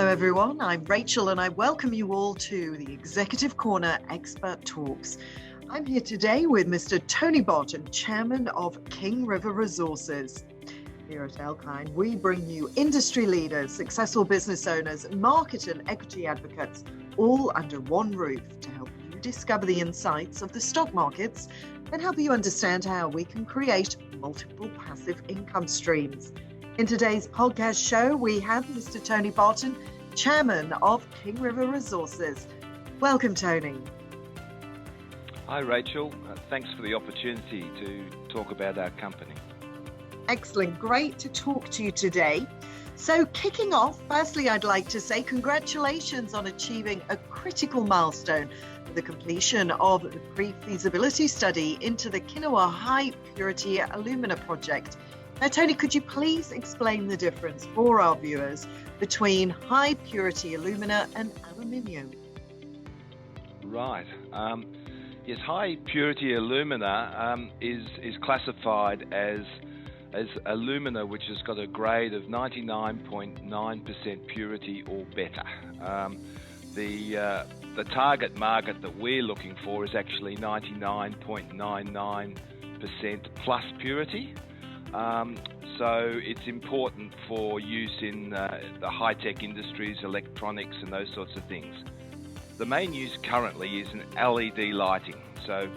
everyone. I'm Rachel and I welcome you all to the Executive Corner Expert Talks. I'm here today with Mr. Tony Barton, Chairman of King River Resources. Here at Kalkine, we bring you industry leaders, successful business owners, market and equity advocates, all under one roof to help you discover the insights of the stock markets and help you understand how we can create multiple passive income streams. In today's podcast show, we have Mr. Tony Barton, Chairman of King River Resources. Welcome, Tony. Hi, Rachel. Thanks for the opportunity to talk about our company. Excellent. Great to talk to you today. So kicking off, firstly, I'd like to say congratulations on achieving a critical milestone with the completion of the Prefeasibility Study into the Kinawa High Purity Alumina project. Now, Tony, could you please explain the difference for our viewers between high purity alumina and aluminium? Right. Yes, high purity alumina is classified as alumina which has got a grade of 99.9% purity or better. The target market that we're looking for is actually 99.99% plus purity. So it's important for use in the high-tech industries, electronics and those sorts of things. The main use currently is in LED lighting. So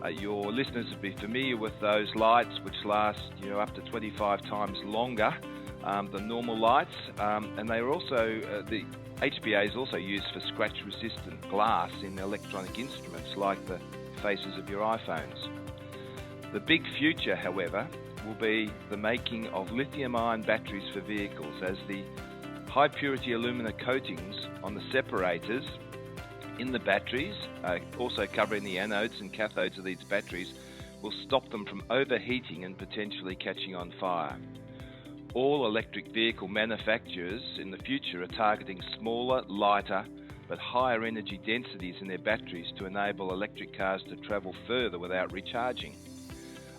your listeners will be familiar with those lights which last up to 25 times longer than normal lights. And they are also, the HPA is also used for scratch-resistant glass in electronic instruments like the faces of your iPhones. The big future, however, will be the making of lithium-ion batteries for vehicles, as the high-purity alumina coatings on the separators in the batteries, also covering the anodes and cathodes of these batteries, will stop them from overheating and potentially catching on fire. All electric vehicle manufacturers in the future are targeting smaller, lighter, but higher energy densities in their batteries to enable electric cars to travel further without recharging.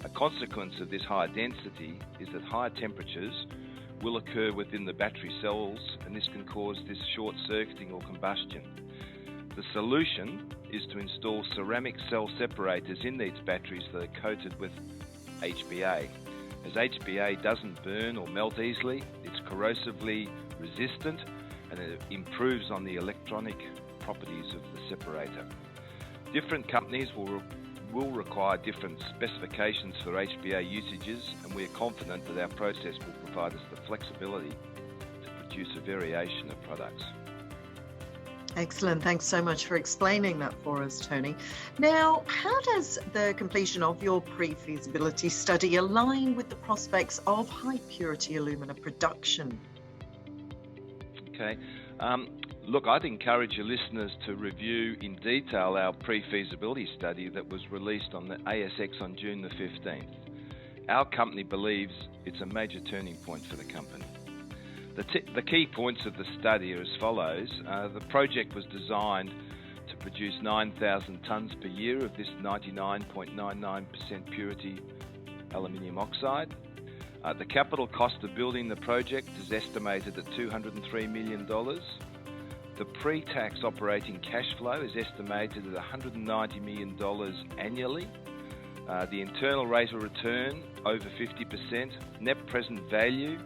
A consequence of this higher density is that higher temperatures will occur within the battery cells, and this can cause this short-circuiting or combustion. The solution is to install ceramic cell separators in these batteries that are coated with HPA. As HPA doesn't burn or melt easily, it's corrosively resistant and it improves on the electronic properties of the separator. Different companies will require different specifications for HPA usages, and we are confident that our process will provide us the flexibility to produce a variation of products. Excellent. Thanks so much for explaining that for us, Tony. Now, how does the completion of your pre-feasibility study align with the prospects of high purity alumina production? Okay. Look, I'd encourage your listeners to review in detail our pre-feasibility study that was released on the ASX on June the 15th. Our company believes it's a major turning point for the company. The key points of the study are as follows. The project was designed to produce 9,000 tonnes per year of this 99.99% purity aluminium oxide. The capital cost of building the project is estimated at $203 million. The pre-tax operating cash flow is estimated at $190 million annually. The internal rate of return over 50%. Net present value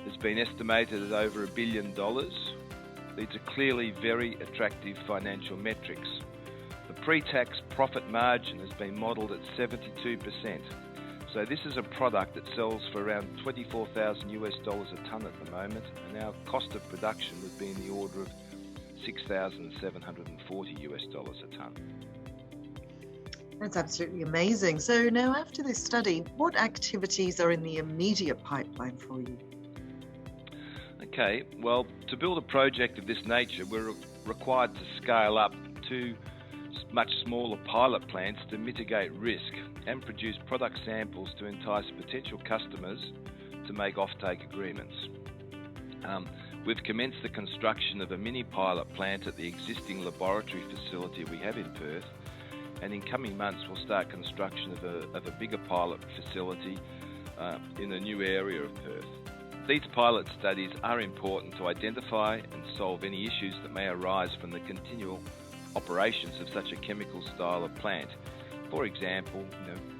has been estimated at over $1 billion. These are clearly very attractive financial metrics. The pre-tax profit margin has been modelled at 72%. So this is a product that sells for around $24,000 US a tonne at the moment, and our cost of production would be in the order of $6,740 US a tonne. That's absolutely amazing. So now, after this study, what activities are in the immediate pipeline for you? Okay, well, to build a project of this nature, we're required to scale up to much smaller pilot plants to mitigate risk and produce product samples to entice potential customers to make offtake agreements. We've commenced the construction of a mini pilot plant at the existing laboratory facility we have in Perth, and in coming months we'll start construction of a bigger pilot facility in a new area of Perth. These pilot studies are important to identify and solve any issues that may arise from the continual operations of such a chemical style of plant. For example,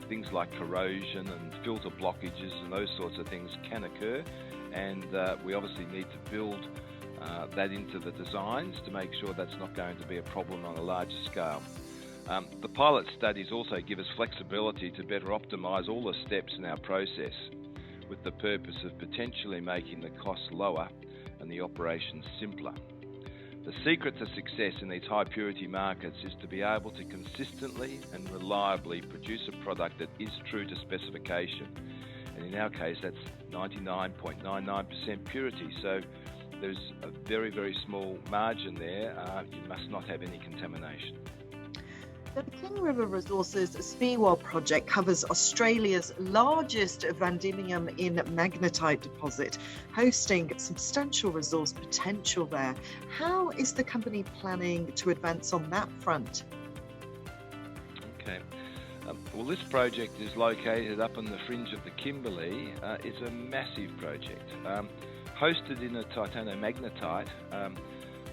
things like corrosion and filter blockages and those sorts of things can occur, and we obviously need to build that into the designs to make sure that's not going to be a problem on a larger scale. The pilot studies also give us flexibility to better optimise all the steps in our process, with the purpose of potentially making the costs lower and the operations simpler. The secret to success in these high purity markets is to be able to consistently and reliably produce a product that is true to specification. And in our case, that's 99.99% purity. So there's a very, very small margin there. You must not have any contamination. The King River Resources SPIWA project covers Australia's largest vanadium in magnetite deposit, hosting substantial resource potential there. How is the company planning to advance on that front? Okay. Well, this project is located up on the fringe of the Kimberley. It's a massive project. Hosted in a titanomagnetite,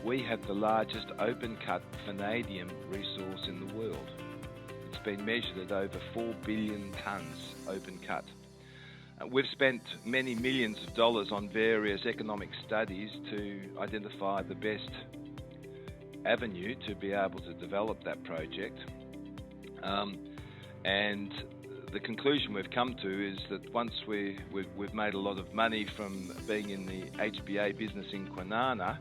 we have the largest open-cut vanadium resource in the world. It's been measured at over 4 billion tonnes open-cut. We've spent many millions of dollars on various economic studies to identify the best avenue to be able to develop that project. And the conclusion we've come to is that once we've made a lot of money from being in the HPA business in Kwinana,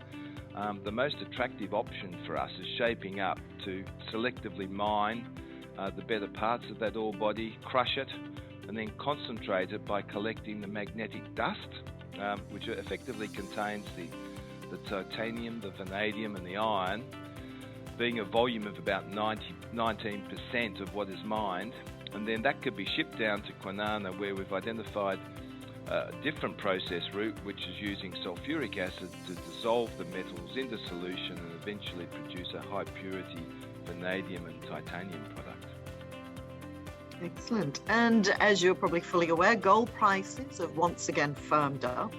the most attractive option for us is shaping up to selectively mine the better parts of that ore body, crush it, and then concentrate it by collecting the magnetic dust, which effectively contains the titanium, the vanadium, and the iron, being a volume of about 19% of what is mined. And then that could be shipped down to Kwinana, where we've identified a different process route, which is using sulfuric acid to dissolve the metals into solution and eventually produce a high purity vanadium and titanium product. Excellent. And as you're probably fully aware, gold prices have once again firmed up.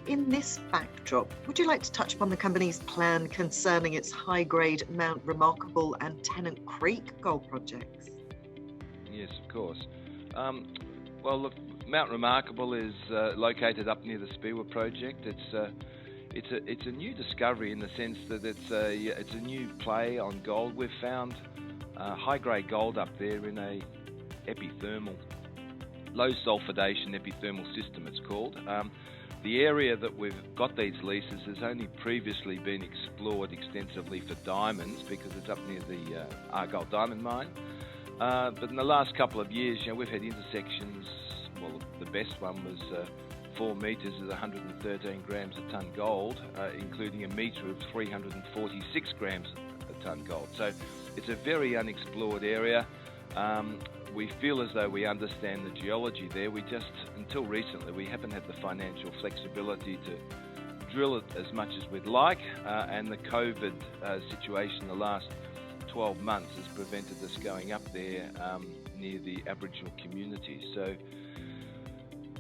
In this backdrop, would you like to touch upon the company's plan concerning its high-grade Mount Remarkable and Tennant Creek gold projects? Yes, of course. Well, look, Mount Remarkable is located up near the SPIWA project. It's a new discovery in the sense that it's a new play on gold. We've found high-grade gold up there in a epithermal, low sulfidation epithermal system, it's called. The area that we've got these leases has only previously been explored extensively for diamonds because it's up near the Argyle diamond mine. But in the last couple of years, we've had intersections. Well, the best one was 4 metres at 113 grams a tonne gold, including a metre of 346 grams a tonne gold. So it's a very unexplored area. We feel as though we understand the geology there. We just, until recently, we haven't had the financial flexibility to drill it as much as we'd like, and the COVID situation the last 12 months has prevented us going up there near the Aboriginal community. So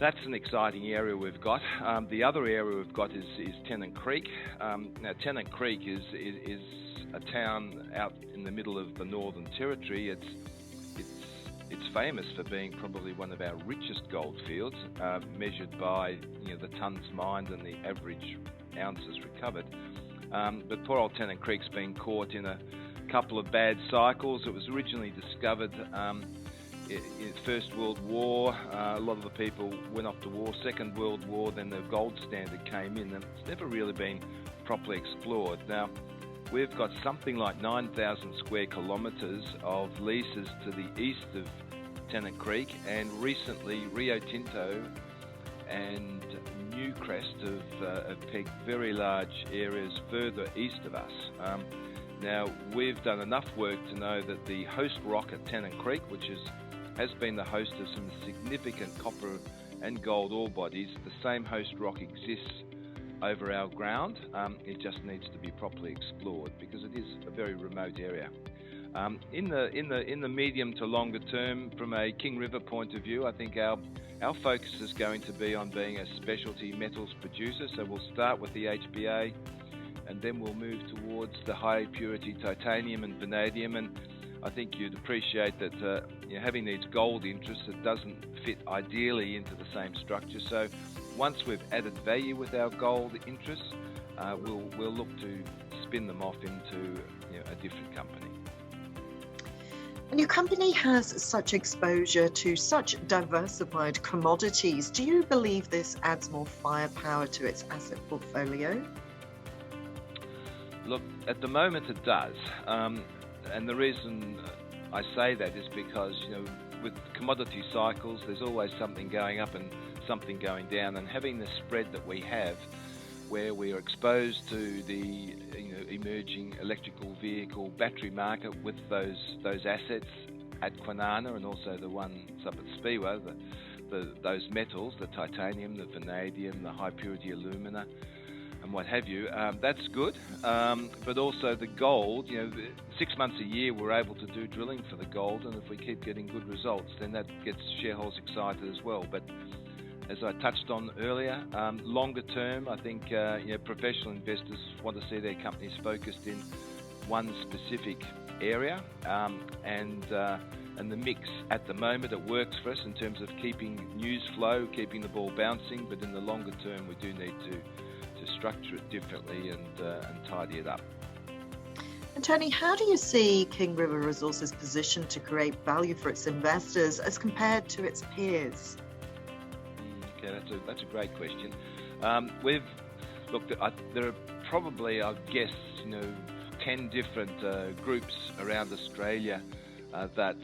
that's an exciting area we've got. The other area we've got is Tennant Creek. Now, Tennant Creek is a town out in the middle of the Northern Territory. It's famous for being probably one of our richest gold fields, measured by the tonnes mined and the average ounces recovered. But poor old Tennant Creek's been caught in a couple of bad cycles. It was originally discovered in the First World War. A lot of the people went off to war. Second World War, then the gold standard came in, and it's never really been properly explored. Now, we've got something like 9,000 square kilometres of leases to the east of Tennant Creek, and recently Rio Tinto and Newcrest have pegged very large areas further east of us. Now, we've done enough work to know that the host rock at Tennant Creek, which has been the host of some significant copper and gold ore bodies, the same host rock exists over our ground. It just needs to be properly explored because it is a very remote area. In the medium to longer term, from a King River point of view, I think our focus is going to be on being a specialty metals producer. So we'll start with the HBA, and then we'll move towards the high purity titanium and vanadium. And I think you'd appreciate that having these gold interests, it doesn't fit ideally into the same structure. So once we've added value with our gold interests, we'll look to spin them off into a different company. And your company has such exposure to such diversified commodities. Do you believe this adds more firepower to its asset portfolio? Look, at the moment it does. And the reason I say that is because, with commodity cycles, there's always something going up and something going down. And having the spread that we have, where we are exposed to the emerging electrical vehicle battery market with those assets at Kwinana and also the ones up at Speewah, those metals, the titanium, the vanadium, the high purity alumina, and what have you, that's good. But also the gold, 6 months a year we're able to do drilling for the gold, and if we keep getting good results, then that gets shareholders excited as well. But as I touched on earlier, longer term, I think professional investors want to see their companies focused in one specific area, and the mix at the moment, it works for us in terms of keeping news flow, keeping the ball bouncing. But in the longer term, we do need to structure it differently and tidy it up. And Tony, how do you see King River Resources positioned to create value for its investors as compared to its peers? Okay, that's a great question. We've looked at, there are probably, I guess, 10 different groups around Australia that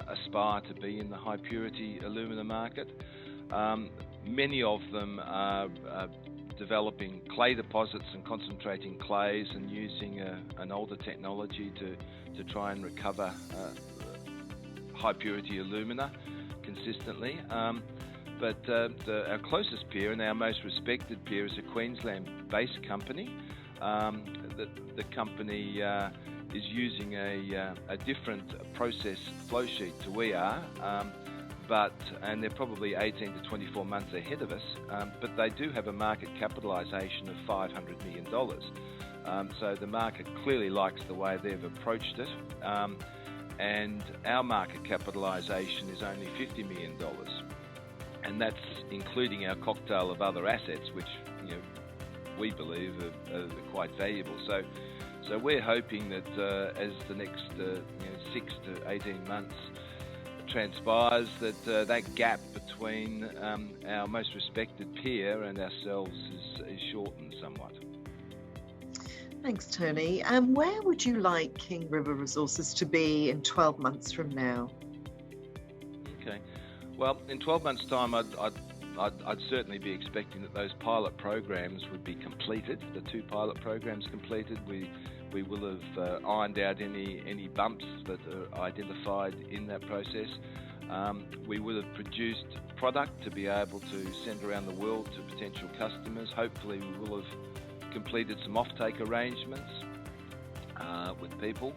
aspire to be in the high purity alumina market. Many of them are developing clay deposits and concentrating clays and using an older technology to try and recover high purity alumina consistently. But our closest peer and our most respected peer is a Queensland-based company. The company is using a different process flow sheet to we are, and they're probably 18 to 24 months ahead of us, but they do have a market capitalisation of $500 million. So the market clearly likes the way they've approached it, and our market capitalisation is only $50 million. And that's including our cocktail of other assets, which we believe are quite valuable. So we're hoping that as the next 6 to 18 months transpires, that gap between our most respected peer and ourselves is shortened somewhat. Thanks, Tony. And where would you like King River Resources to be in 12 months from now? Okay. Well, in 12 months' time, I'd certainly be expecting that those pilot programs would be completed. The 2 pilot programs completed. We will have ironed out any bumps that are identified in that process. We will have produced product to be able to send around the world to potential customers. Hopefully, we will have completed some offtake arrangements with people.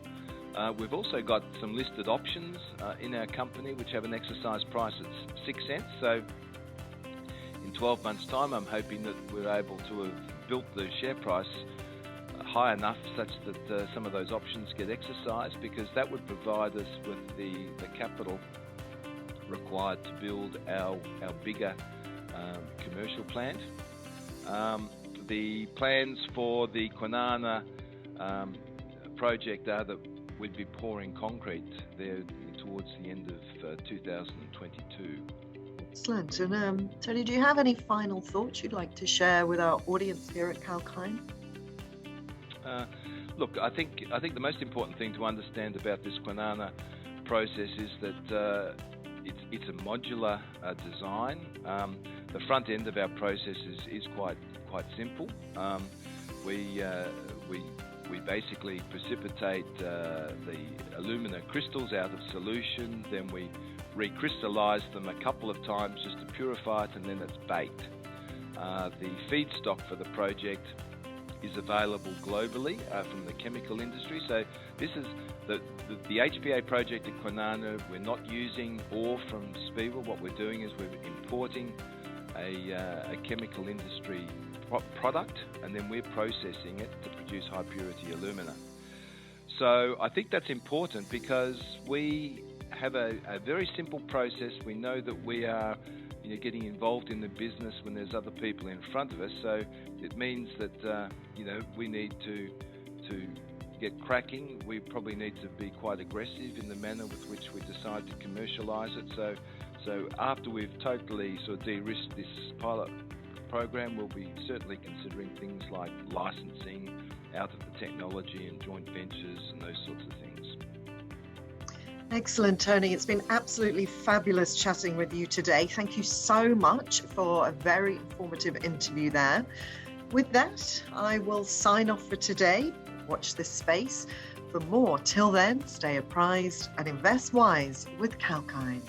We've also got some listed options in our company which have an exercise price at 6 cents. So in 12 months' time, I'm hoping that we're able to have built the share price high enough such that some of those options get exercised, because that would provide us with the capital required to build our bigger commercial plant. The plans for the Kwinana project are that we'd be pouring concrete there towards the end of 2022. Excellent. And Tony, do you have any final thoughts you'd like to share with our audience here at Kalkine? Look, I think the most important thing to understand about this Kwinana process is that it's a modular design. The front end of our process is quite simple. We basically precipitate the alumina crystals out of solution, then we recrystallize them a couple of times just to purify it, and then it's baked. The feedstock for the project is available globally from the chemical industry. So this is the HPA project at Kwinana. We're not using ore from Speewah. What we're doing is we're importing a chemical industry product, and then we're processing it to produce high purity alumina. So I think that's important because we have a very simple process. We know that we are getting involved in the business when there's other people in front of us. So it means that we need to get cracking. We probably need to be quite aggressive in the manner with which we decide to commercialise it. So after we've totally sort of de-risked this pilot program, we'll be certainly considering things like licensing out of the technology and joint ventures and those sorts of things. Excellent, Tony. It's been absolutely fabulous chatting with you today. Thank you so much for a very informative interview there. With that, I will sign off for today. Watch this space for more. Till then, stay apprised and invest wise with Kalkine.